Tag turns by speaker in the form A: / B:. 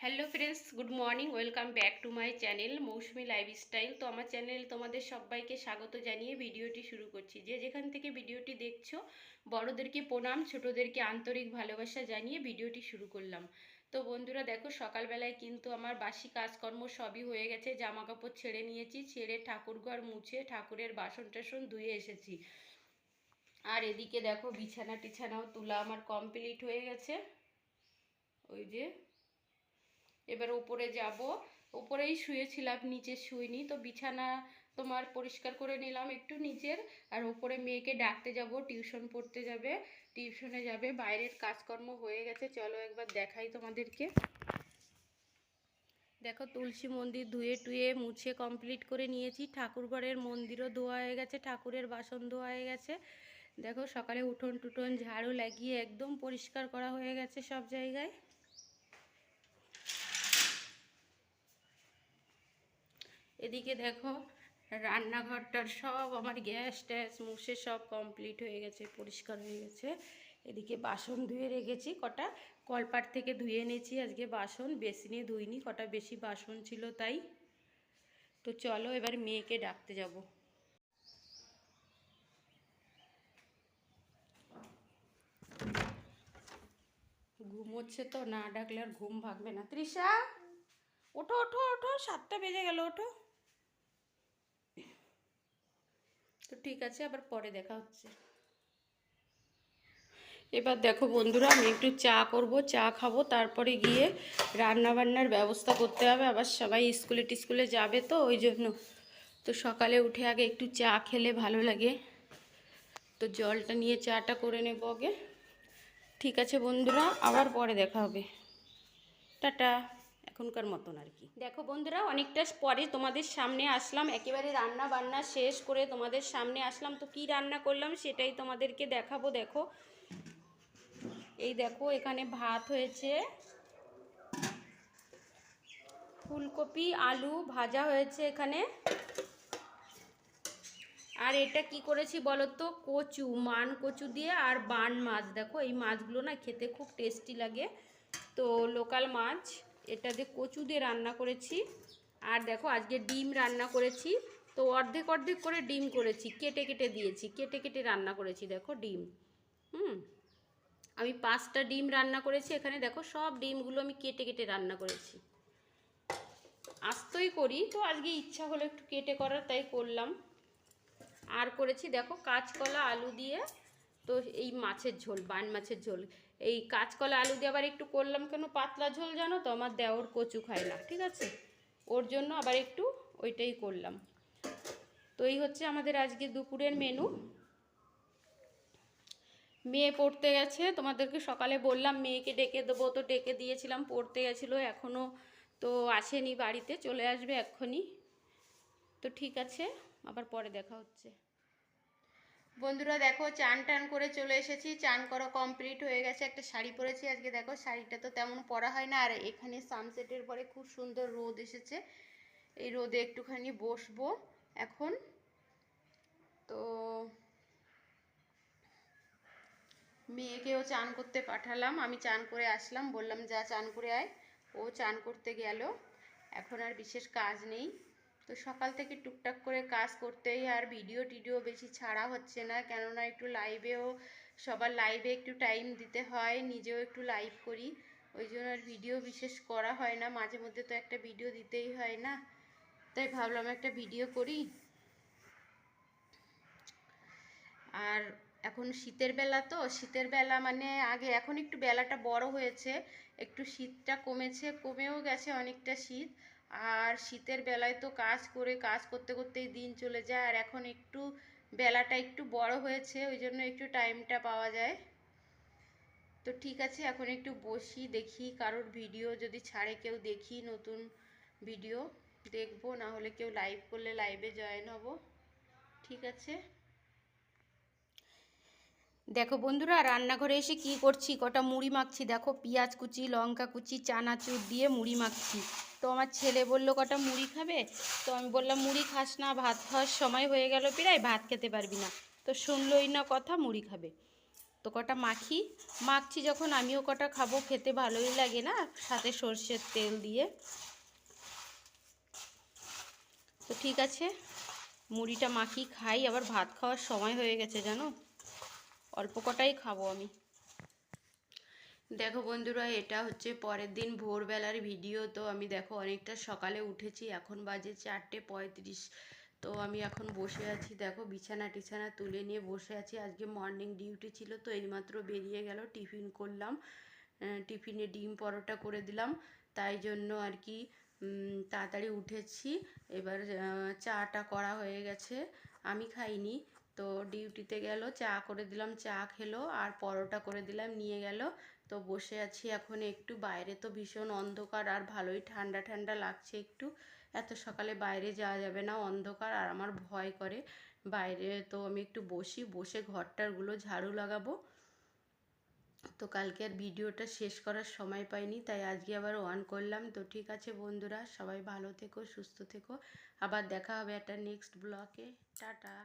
A: Hello friends, good morning. Welcome back to my channel Mousumi lifestyle. তো আমার channel তোমাদের সবাইকে স্বাগত জানিয়ে ভিডিওটি শুরু করছি। যে যেখান থেকে ভিডিওটি দেখছো, বড়োদেরকে প্রণাম, ছোটোদেরকে আন্তরিক ভালোবাসা জানিয়ে ভিডিওটি শুরু করলাম। তো বন্ধুরা দেখো, সকালবেলায় কিন্তু আমার বাসি কাজকর্ম সবই হয়ে গেছে। জামা কাপড় ছেড়ে নিয়েছি, ছেড়ে ঠাকুরঘর মুছে ঠাকুরের বাসন টাসন ধুয়ে এসেছি। আর এদিকে দেখো, বিছানা টিছানাও তোলা আমার কমপ্লিট হয়ে গেছে। ওই যে এবার উপরে যাব, উপরেই শুয়েছিলাম, নিচে শুইনি। তো বিছানা তোমার পরিষ্কার করে নিলাম একটু নিচের। আর উপরে মেয়েকে ডাকতে যাব, টিউশন পড়তে যাবে, টিউশনে যাবে। বাইরের কাজকর্ম হয়ে গেছে, চলো একবার দেখাই তোমাদেরকে। দেখো, তুলসী মন্দির ধুয়ে টুয়ে মুছে কমপ্লিট করে নিয়েছি। ঠাকুরঘরের মন্দিরও ধোয়া হয়ে গেছে, ঠাকুরের বাসন ধোয়া হয়ে গেছে। দেখো, সকালে উঠোন টুটন ঝাড়ু লাগিয়ে একদম পরিষ্কার করা হয়ে গেছে সব জায়গায়। এদিকে দেখো, রান্নাঘরটার সব আমার গ্যাস ট্যাস মুছে সব কমপ্লিট হয়ে গেছে, পরিষ্কার হয়ে গেছে। এদিকে বাসন ধুয়ে রেখেছি কটা, কলপাট থেকে ধুয়ে এনেছি আজকে বাসন, বেসিনে ধুইনি, কটা বেশি বাসন ছিল তাই। তো চলো এবার মেয়েকে ডাকতে যাব। ঘুমোচ্ছে তো, না ডাকলে আর ঘুম ভাগবে না। তৃষা, ওঠো ওঠো ওঠো, 7টা বেজে গেল, ওঠো। তো ঠিক আছে, আবার পরে দেখা হচ্ছে। এবার দেখো বন্ধুরা, আমি একটু চা করব, চা খাবো, তারপরে গিয়ে রান্না বান্নার ব্যবস্থা করতে হবে। আবার সবাই স্কুলে টিস্কুলে যাবে তো ওই জন্য। তো সকালে উঠে আগে একটু চা খেলে ভালো লাগে। তো জলটা নিয়ে চাটা করে নেব আগে। ঠিক আছে বন্ধুরা, আবার পরে দেখা হবে। টাটা, এখনকার মতন আর কি। দেখো বন্ধুরা, অনেকটা পরে তোমাদের সামনে আসলাম, একেবারে রান্না বান্না শেষ করে তোমাদের সামনে আসলাম। তো কি রান্না করলাম সেটাই তোমাদেরকে দেখাবো। দেখো, এই দেখো, এখানে ভাত হয়েছে, ফুলকপি আলু ভাজা হয়েছে এখানে। আর এটা কি করেছি বলো তো, কচু, মান কচু দিয়ে আর বান মাছ। দেখো, এই মাছগুলো না খেতে খুব টেস্টি লাগে, তো লোকাল মাছ। এটা দিয়ে কচু দিয়ে রান্না করেছি। আর দেখো, আজকে ডিম রান্না করেছি। তো অর্ধেক অর্ধেক করে ডিম করেছি, কেটে কেটে দিয়েছি, কেটে কেটে রান্না করেছি। দেখো ডিম, আমি 5টা ডিম রান্না করেছি এখানে। দেখো, সব ডিমগুলো আমি কেটে কেটে রান্না করেছি। আস্তই করি, তো আজকে ইচ্ছা হলো একটু কেটে করার, তাই করলাম। আর করেছি দেখো, কাঁচকলা আলু দিয়ে, তো এই মাছের ঝোল, বান মাছের ঝোল। এই কাঁচকলা আলু দিয়ে আবার একটু করলাম কেন, পাতলা ঝোল জানো তো, আমার দেওর কচু খায় না, ঠিক আছে, ওর জন্য আবার একটু ওইটাই করলাম। তো এই হচ্ছে আমাদের আজকে দুপুরের মেনু। মেয়ে পড়তে গেছে, তোমাদেরকে সকালে বললাম মেয়েকে ডেকে দেবো, তো ডেকে দিয়েছিলাম, পড়তে গেছিলো, এখনও তো আসেনি বাড়িতে, চলে আসবে এক্ষুনি। তো ঠিক আছে, আবার পরে দেখা হচ্ছে। বন্ধুরা দেখো, চান টান করে চলে এসেছি, চান করা কমপ্লিট হয়ে গেছে। একটা শাড়ি পরেছি আজকে, দেখো শাড়িটা তো তেমন পরা হয় না। আর এখানে সানসেটের পরে খুব সুন্দর রোদ এসেছে, এই রোদে একটুখানি বসবো এখন। তো মেয়েকেও চান করতে পাঠালাম, আমি চান করে আসলাম, বললাম যা চান করে আয়, ও চান করতে গেল। এখন আর বিশেষ কাজ নেই। তো সকাল থেকে টুকটাক করে কাজ করতেই, আর ভিডিও টিডিও বেশি ছাড়া হচ্ছে না, কেননা একটু লাইভেও, সবার লাইভে একটু টাইম দিতে হয়, নিজেও একটু লাইভ করি, ওই জন্য আর ভিডিও বিশেষ করা হয় না। মাঝে মধ্যে তো একটা ভিডিও দিতেই হয় না, তাই ভাবলাম একটা ভিডিও করি। আর এখন শীতের বেলা, তো শীতের বেলা মানে আগে, এখন একটু বেলাটা বড় হয়েছে, একটু শীতটা কমেছে, কমেও গেছে অনেকটা শীত। আর শীতের বেলায় তো কাজ করে, কাজ করতে করতেই দিন চলে যায়। আর এখন একটু বেলাটা একটু বড় হয়েছে, ওই জন্য একটু টাইমটা পাওয়া যায়। তো ঠিক আছে, এখন একটু বসি, দেখি কারোর ভিডিও যদি ছাড়ে কেউ, দেখি নতুন ভিডিও দেখবো, না হলে কেউ লাইভ করলে লাইভে জয়েন হব। ঠিক আছে। দেখো বন্ধুরা, রান্নাঘরে এসে কি করছি, কটা মুড়ি মাখছি। দেখো, পেঁয়াজ কুচি, লঙ্কা কুচি, চানাচুর দিয়ে মুড়ি মাখছি। তো আমার ছেলে বলল কটা মুড়ি খাবে, তো আমি বললাম মুড়ি খাস না, ভাত খাওয়ার সময় হয়ে গেল প্রায়, ভাত খেতে পারবি না। তো শুনলই না কথা, মুড়ি খাবে। তো কটা মাখছি যখন আমিও কটা খাবো, খেতে ভালোই লাগে না, সাথে সর্ষের তেল দিয়ে। তো ঠিক আছে, মুড়িটা মাখি, খাই। আবার ভাত খাওয়ার সময় হয়ে গেছে জানো, অল্প কটাই খাবো আমি। দেখো বন্ধুরা, এটা হচ্ছে পরের দিন ভোরবেলার ভিডিও। তো আমি দেখো অনেকটা সকালে উঠেছি, এখন বাজে 4:35। তো আমি এখন বসে আছি, দেখো বিছানা টিছানা তুলে নিয়ে বসে আছি। আজকে মর্নিং ডিউটি ছিল, তো এইমাত্র বেরিয়ে গেল, টিফিন করলাম। টিফিনে ডিম পরোটা করে দিলাম, তাই জন্য আর কি তাড়াতাড়ি উঠেছি। এবার চাটা করা হয়ে গেছে, আমি খাইনি। তো ডিউটিতে গেল, চা করে দিলাম, চা খেলো, আর পরোটা করে দিলাম, নিয়ে গেল। তো বসে আছি এখন একটু, বাইরে তো ভীষণ অন্ধকার, আর ভালোই ঠান্ডা ঠান্ডা লাগছে একটু। এত সকালে বাইরে যাওয়া যাবে না, অন্ধকার, আর আমার ভয় করে বাইরে। তো আমি একটু বসে ঘরটারগুলো ঝাড়ু লাগাবো। তো কালকে আর ভিডিওটা শেষ করার সময় পাইনি, তাই আজকে আবার অন করলাম। তো ঠিক আছে বন্ধুরা, সবাই ভালো থেকো, সুস্থ থেকো, আবার দেখা হবে একটা নেক্সট ব্লগে। টাটা।